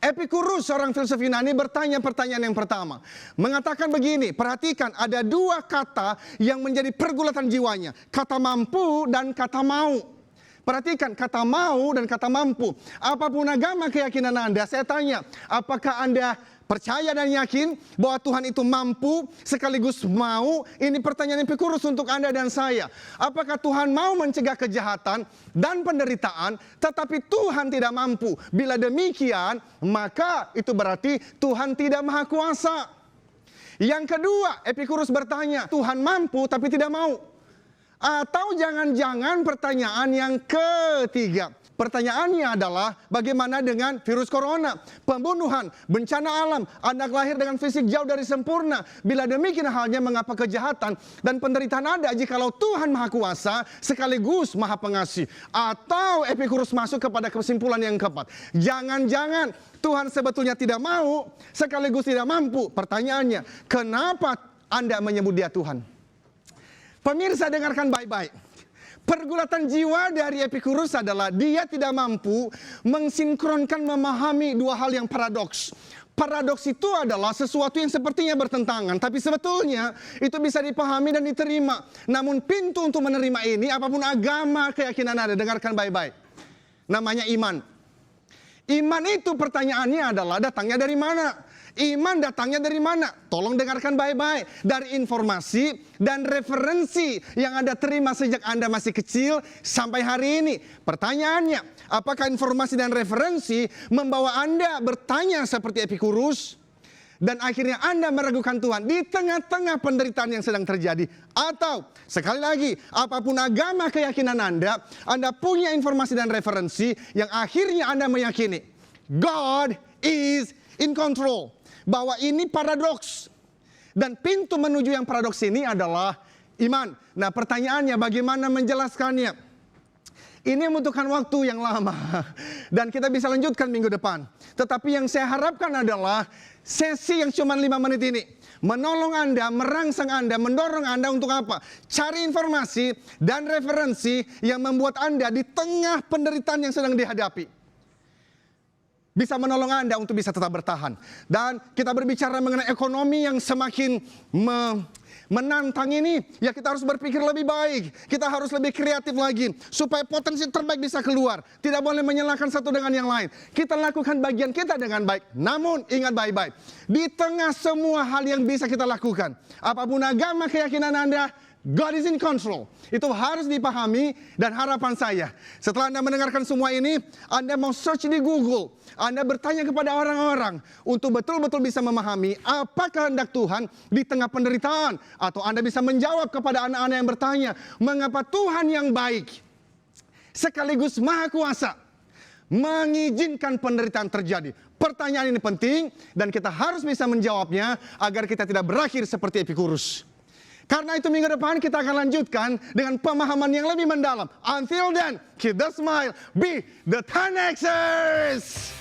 Epikurus, seorang filsuf Yunani, bertanya pertanyaan yang pertama. Mengatakan begini, perhatikan ada dua kata yang menjadi pergulatan jiwanya. Kata mampu dan kata mau. Perhatikan kata mau dan kata mampu. Apapun agama keyakinan Anda, saya tanya, apakah Anda percaya dan yakin bahwa Tuhan itu mampu sekaligus mau? Ini pertanyaan Epikurus untuk Anda dan saya. Apakah Tuhan mau mencegah kejahatan dan penderitaan, tetapi Tuhan tidak mampu? Bila demikian, maka itu berarti Tuhan tidak maha kuasa. Yang kedua, Epikurus bertanya, Tuhan mampu tapi tidak mau. Atau jangan-jangan pertanyaan yang ketiga. Pertanyaannya adalah bagaimana dengan virus corona, pembunuhan, bencana alam, anak lahir dengan fisik jauh dari sempurna. Bila demikian halnya, mengapa kejahatan dan penderitaan ada jikalau Tuhan maha kuasa sekaligus maha pengasih? Atau Epikurus masuk kepada kesimpulan yang keempat. Jangan-jangan Tuhan sebetulnya tidak mau sekaligus tidak mampu. Pertanyaannya, kenapa Anda menyebut dia Tuhan? Pemirsa, dengarkan baik-baik. Pergulatan jiwa dari Epikurus adalah dia tidak mampu mensinkronkan, memahami dua hal yang paradoks. Paradoks itu adalah sesuatu yang sepertinya bertentangan, tapi sebetulnya itu bisa dipahami dan diterima. Namun pintu untuk menerima ini, apapun agama keyakinan Anda, dengarkan baik-baik. Namanya iman. Iman itu pertanyaannya adalah datangnya dari mana? Iman datangnya dari mana? Tolong dengarkan baik-baik. Dari informasi dan referensi yang Anda terima sejak Anda masih kecil sampai hari ini. Pertanyaannya, apakah informasi dan referensi membawa Anda bertanya seperti Epikurus? Dan akhirnya Anda meragukan Tuhan di tengah-tengah penderitaan yang sedang terjadi. Atau sekali lagi, apapun agama keyakinan Anda punya informasi dan referensi yang akhirnya Anda meyakini God is in control. Bahwa ini paradoks. Dan pintu menuju yang paradoks ini adalah iman. Nah, pertanyaannya bagaimana menjelaskannya? Ini membutuhkan waktu yang lama. Dan kita bisa lanjutkan minggu depan. Tetapi yang saya harapkan adalah sesi yang cuma 5 menit ini menolong Anda, merangsang Anda, mendorong Anda untuk apa? Cari informasi dan referensi yang membuat Anda di tengah penderitaan yang sedang dihadapi bisa menolong Anda untuk bisa tetap bertahan. Dan kita berbicara mengenai ekonomi yang semakin menantang ini, ya kita harus berpikir lebih baik. Kita harus lebih kreatif lagi supaya potensi terbaik bisa keluar. Tidak boleh menyalahkan satu dengan yang lain. Kita lakukan bagian kita dengan baik. Namun ingat baik-baik, di tengah semua hal yang bisa kita lakukan, apapun agama keyakinan Anda, God is in control. Itu harus dipahami, dan harapan saya setelah Anda mendengarkan semua ini, Anda mau search di Google, Anda bertanya kepada orang-orang untuk betul-betul bisa memahami apa kehendak Tuhan di tengah penderitaan. Atau Anda bisa menjawab kepada anak-anak yang bertanya, mengapa Tuhan yang baik sekaligus maha kuasa mengizinkan penderitaan terjadi? Pertanyaan ini penting dan kita harus bisa menjawabnya agar kita tidak berakhir seperti Epikurus. Karena itu minggu depan kita akan lanjutkan dengan pemahaman yang lebih mendalam. Until then, keep the smile, be the 10Xers!